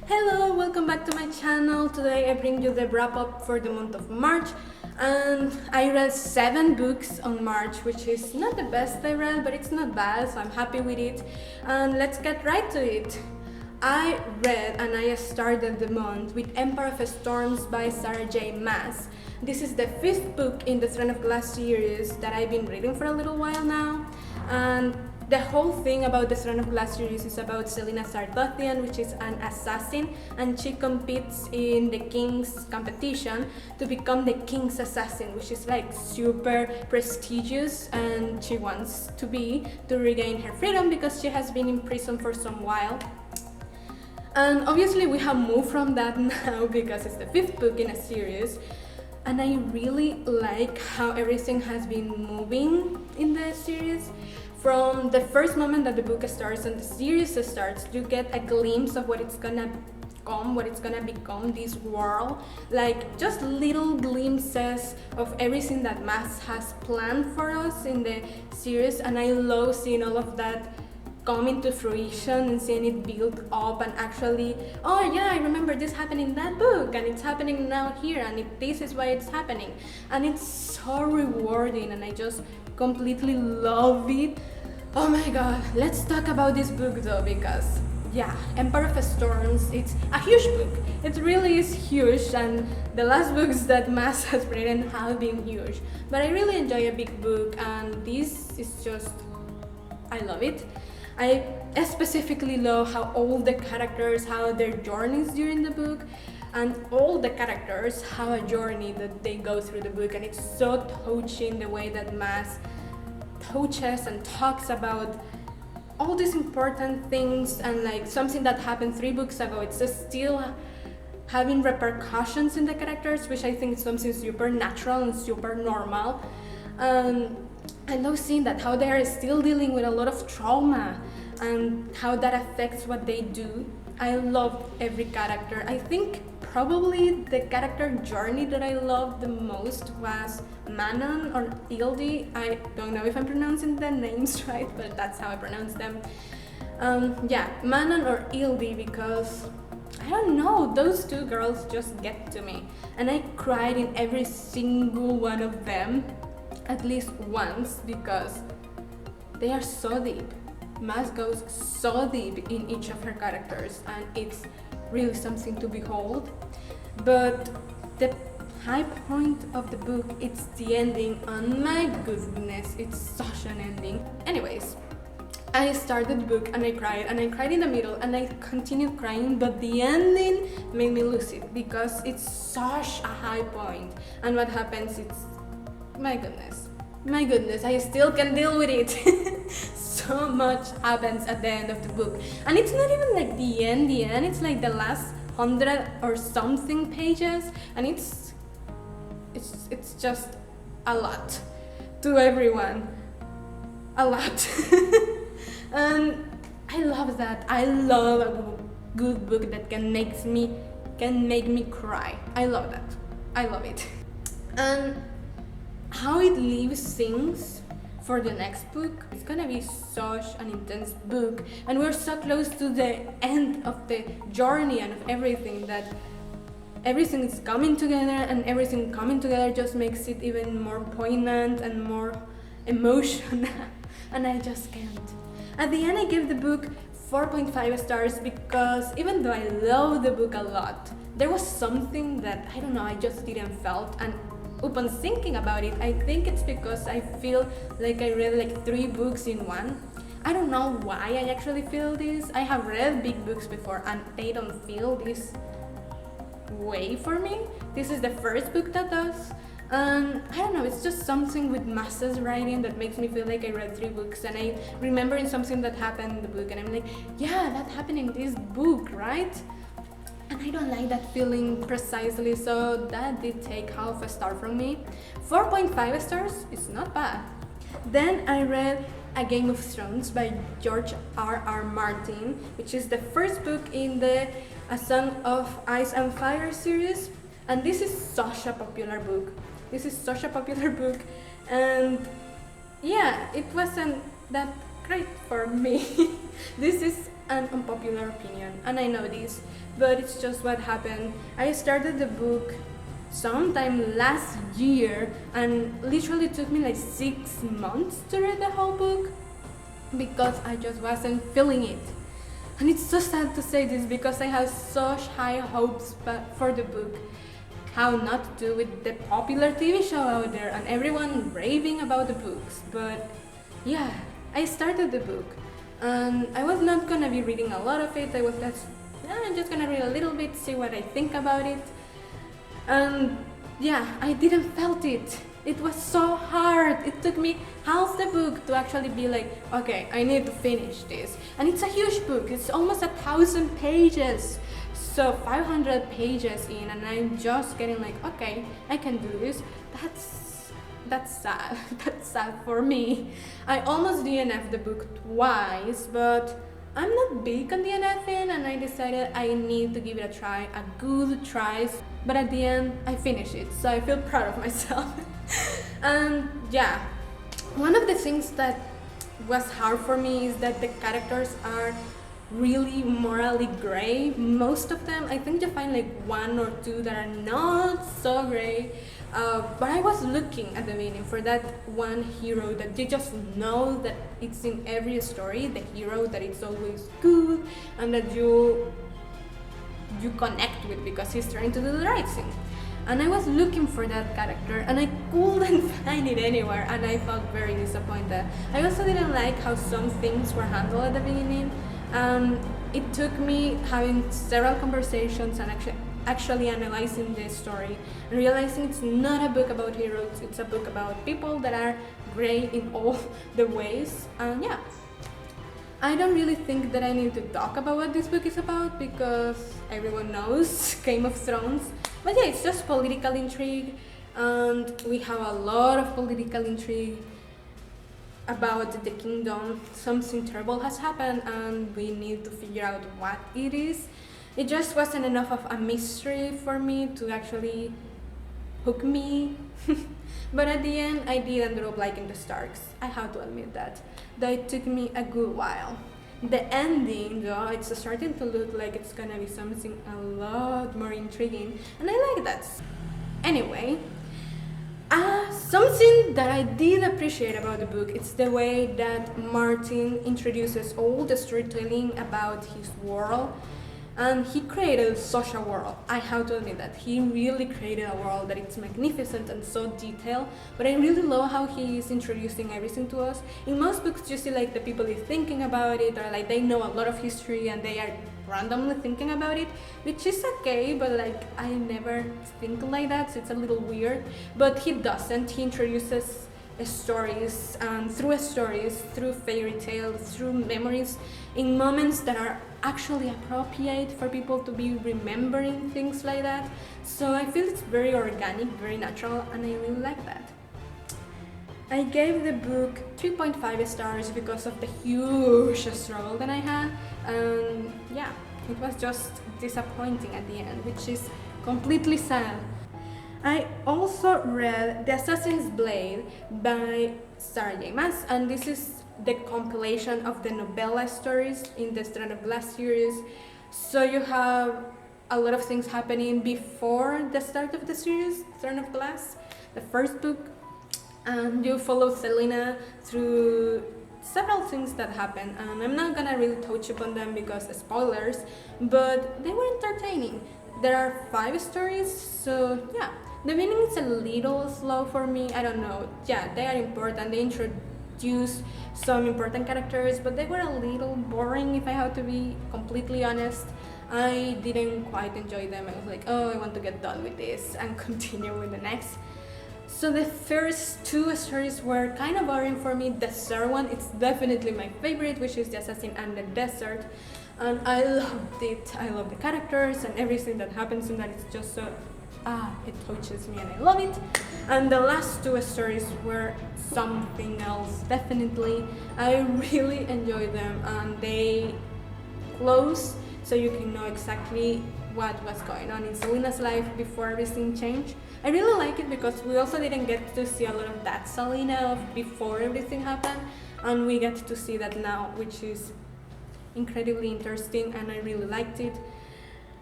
Hello, welcome back to my channel. Today I bring you the wrap up for the month of March, and I read 7 books on March, which is not the best I read, but it's not bad, so I'm happy with it. And let's get right to it. I read and I started the month with Empire of Storms by Sarah J. Maas. This is the 5th book in the Throne of Glass series that I've been reading for a little while now, and the whole thing about the Song of Achilles series is about Selena Sardothian, which is an assassin, and she competes in the king's competition to become the king's assassin, which is like super prestigious, and she wants to regain her freedom because she has been in prison for some while. And obviously we have moved from that now because it's the 5th book in a series, and I really like how everything has been moving in the series. From the first moment that the book starts and the series starts, you get a glimpse of what it's gonna become, this world. Like just little glimpses of everything that Maas has planned for us in the series, and I love seeing all of that come into fruition and seeing it build up and actually, oh yeah, I remember this happened in that book and it's happening now here, and this is why it's happening, and it's so rewarding and I just completely love it. Oh my god, let's talk about this book though, because yeah, Empire of Storms, it's a huge book. It really is huge, and the last books that Maas has written have been huge, but I really enjoy a big book, and this is just, I love it. I specifically love how all the characters have their journeys during the book, and all the characters have a journey that they go through the book, and it's so touching the way that Maas touches and talks about all these important things, and like something that happened 3 books ago, it's just still having repercussions in the characters, which I think is something super natural and super normal. I love seeing that, how they are still dealing with a lot of trauma and how that affects what they do. I love every character. I think probably the character journey that I loved the most was Manon or Ildi. I don't know if I'm pronouncing the names right, but that's how I pronounce them. Yeah, Manon or Ildi, because I don't know, those 2 girls just get to me, and I cried in every single one of them at least once because they are so deep. Maas goes so deep in each of her characters, and it's really something to behold. But the high point of the book, it's the ending, and my goodness, it's such an ending. Anyways, I started the book and I cried in the middle, and I continued crying, but the ending made me lose it because it's such a high point, and what happens, it's, my goodness, I still can deal with it. So much happens at the end of the book, and it's not even like the end, it's like the last 100 or something pages, and it's just a lot to everyone, a lot. And I love that. I love a good book that can make me cry. I love that. I love it. And how it leaves things for the next book, it's gonna be such an intense book, and we're so close to the end of the journey and of everything, that everything is coming together, and everything coming together just makes it even more poignant and more emotional. And I just can't. At the end, I gave the book 4.5 stars because even though I love the book a lot, there was something that, I don't know, I just didn't felt, and upon thinking about it, I think it's because I feel like I read like 3 books in one. I don't know why I actually feel this. I have read big books before and they don't feel this way for me. This is the first book that does. I don't know, it's just something with Maas's writing that makes me feel like I read 3 books, and I remembering something that happened in the book and I'm like, yeah, that happened in this book, right? And I don't like that feeling precisely, so that did take half a star from me. 4.5 stars is not bad. Then I read A Game of Thrones by George R.R. Martin, which is the first book in the A Song of Ice and Fire series, and this is such a popular book. And yeah, it wasn't that great for me. This is an unpopular opinion, and I know this, but it's just what happened. I started the book sometime last year, and literally took me like 6 months to read the whole book because I just wasn't feeling it. And it's so sad to say this because I have such high hopes for the book. How not to do with the popular TV show out there and everyone raving about the books. But yeah, I started the book and I was not gonna be reading a lot of it. I was just, I'm just gonna read a little bit, see what I think about it. And yeah, I didn't felt it. It was so hard. It took me half the book to actually be like, okay, I need to finish this. And it's a huge book. It's almost 1,000 pages. So 500 pages in, and I'm just getting like, okay, I can do this. That's sad. That's sad for me. I almost DNF'd the book twice, but I'm not big on DNFing, and I decided I need to give it a try, a good try. But at the end, I finished it, so I feel proud of myself. And yeah, one of the things that was hard for me is that the characters are really morally gray. Most of them, I think you find like one or two that are not so gray. But I was looking at the beginning for that one hero that you just know that it's in every story, the hero that it's always good and that you connect with because he's trying to do the right thing. And I was looking for that character and I couldn't find it anywhere, and I felt very disappointed. I also didn't like how some things were handled at the beginning. It took me having several conversations and actually analyzing the story and realizing it's not a book about heroes, it's a book about people that are gray in all the ways. And yeah, I don't really think that I need to talk about what this book is about because everyone knows Game of Thrones. But yeah, it's just political intrigue, and we have a lot of political intrigue about the kingdom. Something terrible has happened and we need to figure out what it is. It just wasn't enough of a mystery for me to actually hook me. But at the end, I did end up liking the Starks. I have to admit that. Though it took me a good while. The ending, though, it's starting to look like it's gonna be something a lot more intriguing, and I like that. Anyway, something that I did appreciate about the book, it's the way that Martin introduces all the storytelling about his world. And he created such a world. I have to admit that. He really created a world that it's magnificent and so detailed, but I really love how he is introducing everything to us. In most books you see like the people is thinking about it, or like they know a lot of history and they are randomly thinking about it, which is okay, but like I never think like that, so it's a little weird. But he doesn't. He introduces stories, and through fairy tales, through memories, in moments that are actually appropriate for people to be remembering things like that. So I feel it's very organic, very natural, and I really like that. I gave the book 3.5 stars because of the huge struggle that I had, and yeah, it was just disappointing at the end, which is completely sad. I also read The Assassin's Blade by Sarah J. Maas, and this is the compilation of the novella stories in the Strand of Glass series. So you have a lot of things happening before the start of the series, Strand of Glass, the first book, and you follow Selena through several things that happen, and I'm not gonna really touch upon them because spoilers, but they were entertaining. There are 5 stories, so yeah. The beginning is a little slow for me, I don't know. Yeah, they are important, they introduce some important characters, but they were a little boring if I have to be completely honest. I didn't quite enjoy them. I was like, oh, I want to get done with this and continue with the next. So the first 2 stories were kind of boring for me. The third one, it's definitely my favorite, which is The Assassin and the Desert. And I loved it. I love the characters and everything that happens in that. It's just so, it touches me and I love it. And the last 2 stories were something else, definitely. I really enjoyed them, and they close so you can know exactly what was going on in Selena's life before everything changed. I really like it because we also didn't get to see a lot of that Selena of before everything happened, and we get to see that now, which is incredibly interesting and I really liked it.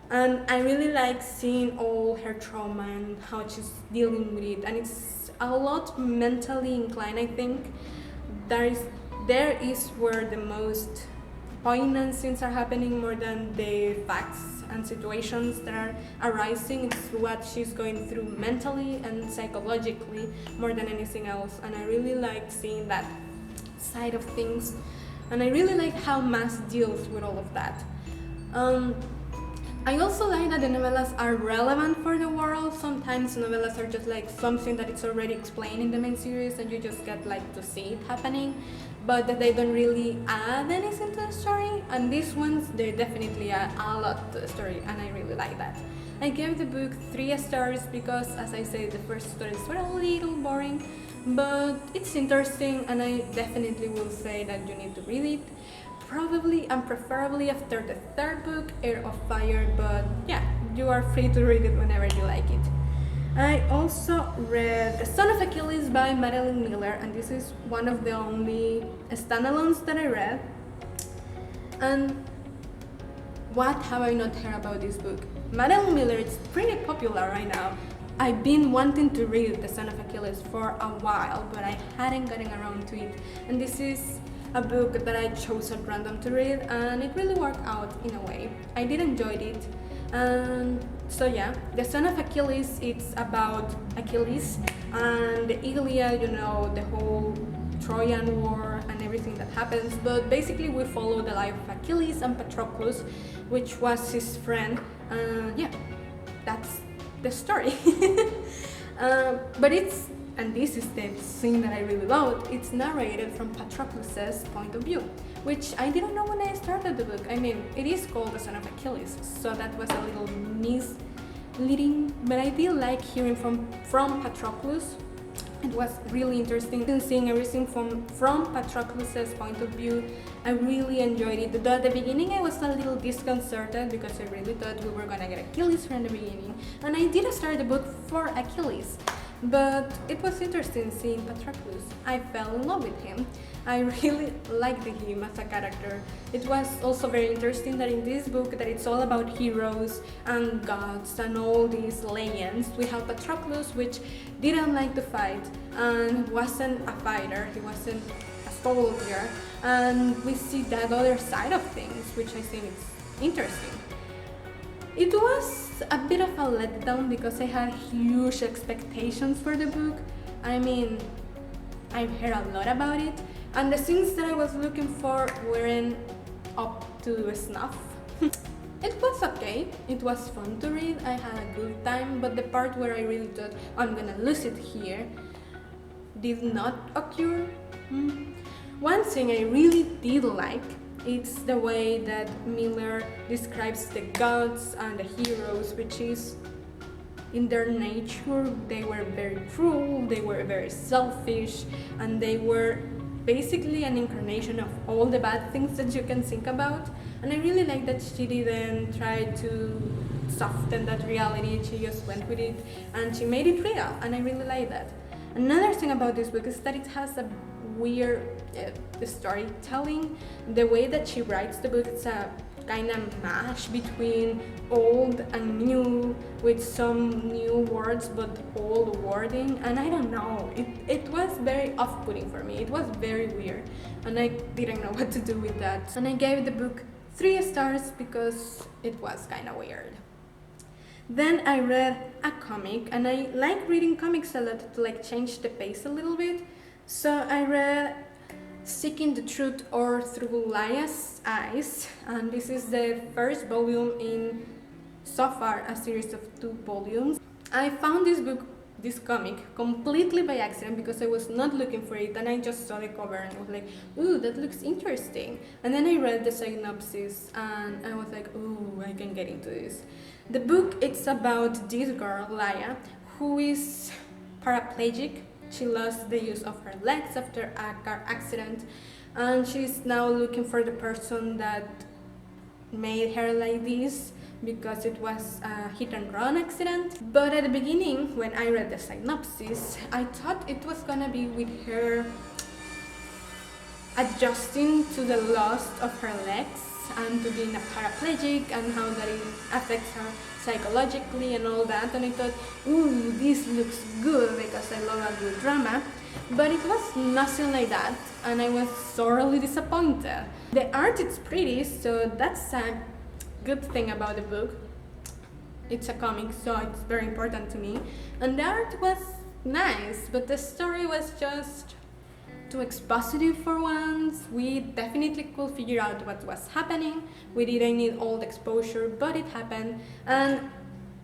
And I really like seeing all her trauma and how she's dealing with it, and it's a lot mentally inclined. I think there is where the most poignant things are happening more than the facts and situations that are arising. It's what she's going through mentally and psychologically more than anything else, and I really like seeing that side of things, and I really like how Mass deals with all of that. I also like that the novellas are relevant for the world. Sometimes novellas are just like something that it's already explained in the main series and you just get like to see it happening, but that they don't really add anything to the story. And these ones, they definitely add a lot to the story, and I really like that. I gave the book 3 stars because, as I said, the first stories were a little boring, but it's interesting and I definitely will say that you need to read it. Probably and preferably after the 3rd book, Heir of Fire, but yeah, you are free to read it whenever you like it. I also read The Son of Achilles by Madeline Miller, and this is one of the only standalones that I read. And what have I not heard about this book? Madeline Miller is pretty popular right now. I've been wanting to read The Son of Achilles for a while, but I hadn't gotten around to it. And this is a book that I chose at random to read, and it really worked out in a way. I did enjoy it. And so yeah, The Son of Achilles, it's about Achilles and the Iliad, you know, the whole Trojan War and everything that happens, but basically we follow the life of Achilles and Patroclus, which was his friend. Yeah, that's the story. But it's, and this is the thing that I really loved, it's narrated from Patroclus's point of view, which I didn't know when I started the book. I mean, it is called The Son of Achilles, so that was a little misleading, but I did like hearing from Patroclus. It was really interesting and seeing everything from Patroclus's point of view. I really enjoyed it. Though at the beginning I was a little disconcerted because I really thought we were gonna get Achilles from the beginning, and I did start the book for Achilles. But it was interesting seeing Patroclus. I fell in love with him. I really liked him as a character. It was also very interesting that in this book that it's all about heroes and gods and all these legends. We have Patroclus, which didn't like to fight and wasn't a fighter. He wasn't a soldier. And we see that other side of things, which I think is interesting. It was a bit of a letdown because I had huge expectations for the book. I mean, I've heard a lot about it, and the things that I was looking for weren't up to snuff. It was okay, it was fun to read, I had a good time, but the part where I really thought I'm gonna lose it here did not occur. One thing I really did like, it's the way that Miller describes the gods and the heroes, which is in their nature, they were very cruel, they were very selfish, and they were basically an incarnation of all the bad things that you can think about. And I really like that she didn't try to soften that reality, she just went with it and she made it real, and I really like that. Another thing about this book is that it has a weird storytelling. The way that she writes the book, it's a kind of mash between old and new, with some new words but old wording, and I don't know, it was very off-putting for me. It was very weird and I didn't know what to do with that, and I gave the book 3 stars because it was kind of weird. Then I read a comic, and I like reading comics a lot to like change the pace a little bit. So I read Seeking the Truth or Through Lia's Eyes, and this is the first volume in so far a series of 2 volumes. I found this comic completely by accident because I was not looking for it, and I just saw the cover and I was like, ooh, that looks interesting. And then I read the synopsis and I was like, ooh, I can get into this. The book, it's about this girl, Laia, who is paraplegic. She lost the use of her legs after a car accident, and she's now looking for the person that made her like this because it was a hit-and-run accident. But at the beginning, when I read the synopsis, I thought it was gonna be with her adjusting to the loss of her legs, and to being a paraplegic and how that it affects her psychologically and all that. And I thought, ooh, this looks good because I love a good drama. But it was nothing like that, and I was sorely disappointed. The art is pretty, so that's a good thing about the book. It's a comic, so it's very important to me. And the art was nice, but the story was just too expositive for once. We definitely could figure out what was happening. We didn't need all the exposure, but it happened. And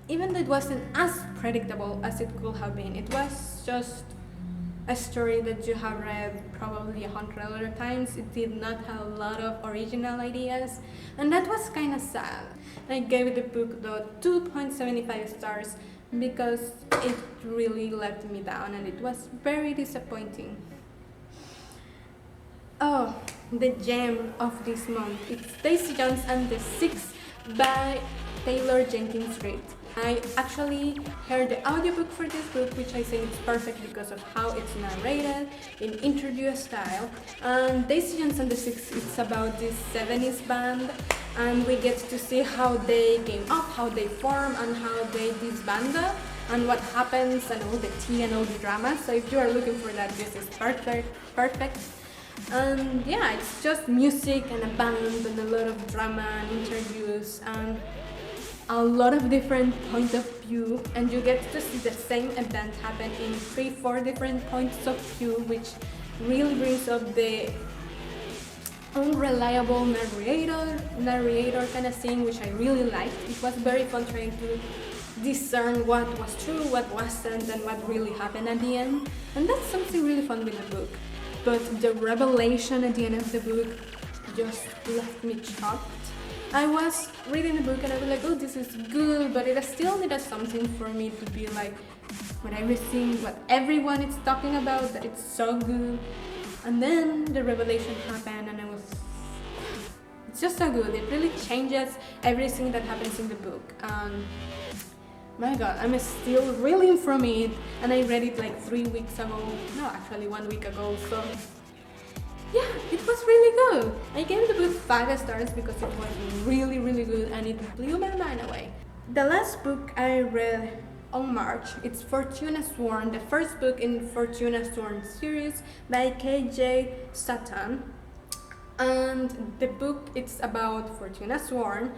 even though it wasn't as predictable as it could have been, it was just a story that you have read probably 100 other times. It did not have a lot of original ideas, and that was kind of sad. I gave the book though 2.75 stars because it really let me down and it was very disappointing. Oh, the gem of this month. It's Daisy Jones and the Six by Taylor Jenkins Reid. I actually heard the audiobook for this book, which I think is perfect because of how it's narrated in interview style. And Daisy Jones and the Six, it's about this 70s band, and we get to see how they came up, how they form, and how they disbanded, and what happens, and all the tea and all the drama. So if you are looking for that, this is perfect. And yeah, it's just music and a band and a lot of drama and interviews and a lot of different points of view, and you get to see the same event happen in 3-4 different points of view, which really brings up the unreliable narrator kind of thing, which I really liked. It was very fun trying to discern what was true, what wasn't, and what really happened at the end, and that's something really fun with the book. But the revelation at the end of the book just left me shocked. I was reading the book and I was like, oh, this is good, but it still needed something for me to be like, what everyone is talking about, that it's so good. And then the revelation happened and it's just so good. It really changes everything that happens in the book. And my god, I'm still reeling from it, and I read it like 3 weeks ago. No, actually 1 week ago, so yeah, it was really good. I gave the book 5 stars because it was really, really good and it blew my mind away. The last book I read on March, it's Fortuna Sworn, the first book in Fortuna Sworn series by K.J. Sutton. And the book, it's about Fortuna Sworn,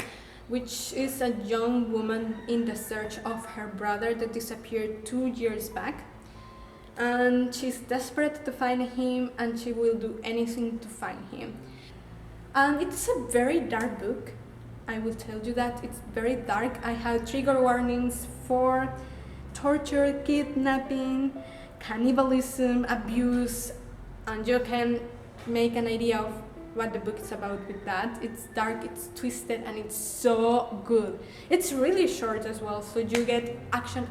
which is a young woman in the search of her brother that disappeared 2 years back. And she's desperate to find him, and she will do anything to find him. And it's a very dark book, I will tell you that. It's very dark. I have trigger warnings for torture, kidnapping, cannibalism, abuse, and you can make an idea of what the book is about with that. It's dark, it's twisted, and it's so good. It's really short as well, so you get action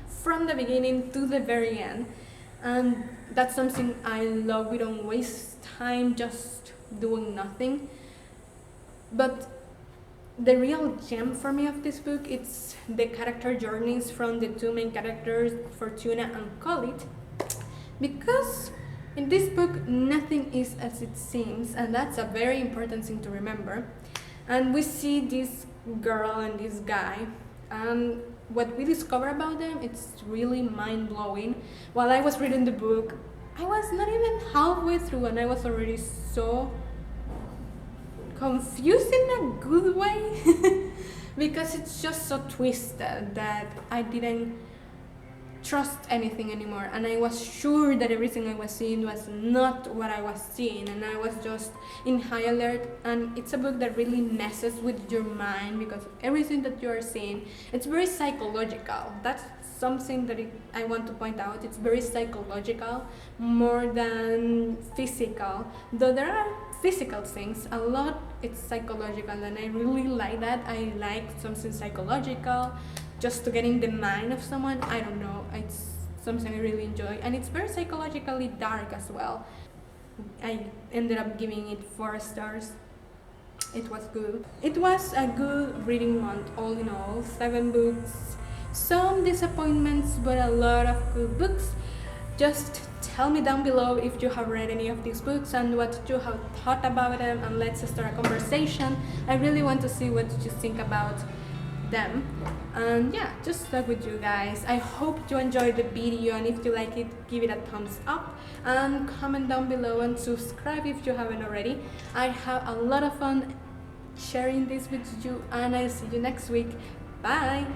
from the beginning to the very end. And that's something I love. We don't waste time just doing nothing. But the real gem for me of this book, it's the character journeys from the two main characters, Fortuna and Colette, because in this book nothing is as it seems, and that's a very important thing to remember. And we see this girl and this guy, and what we discover about them, it's really mind-blowing. While I was reading the book, I was not even halfway through and I was already so confused in a good way because it's just so twisted that I didn't trust anything anymore, and I was sure that everything I was seeing was not what I was seeing, and I was just in high alert. And it's a book that really messes with your mind because everything that you are seeing, it's very psychological. That's something that I want to point out. It's very psychological more than physical, though there are physical things, a lot it's psychological, and I really like that. I like something psychological, just to get in the mind of someone. I don't know, it's something I really enjoy, and it's very psychologically dark as well. I ended up giving it 4 stars. It was good. It was a good reading month all in all. 7 books, some disappointments, but a lot of good books. Just tell me down below if you have read any of these books and what you have thought about them, and let's start a conversation. I really want to see what you think about them. And yeah, just talk with you guys. I hope you enjoyed the video, and if you like it, give it a thumbs up and comment down below and subscribe if you haven't already. I have a lot of fun sharing this with you, and I'll see you next week. Bye!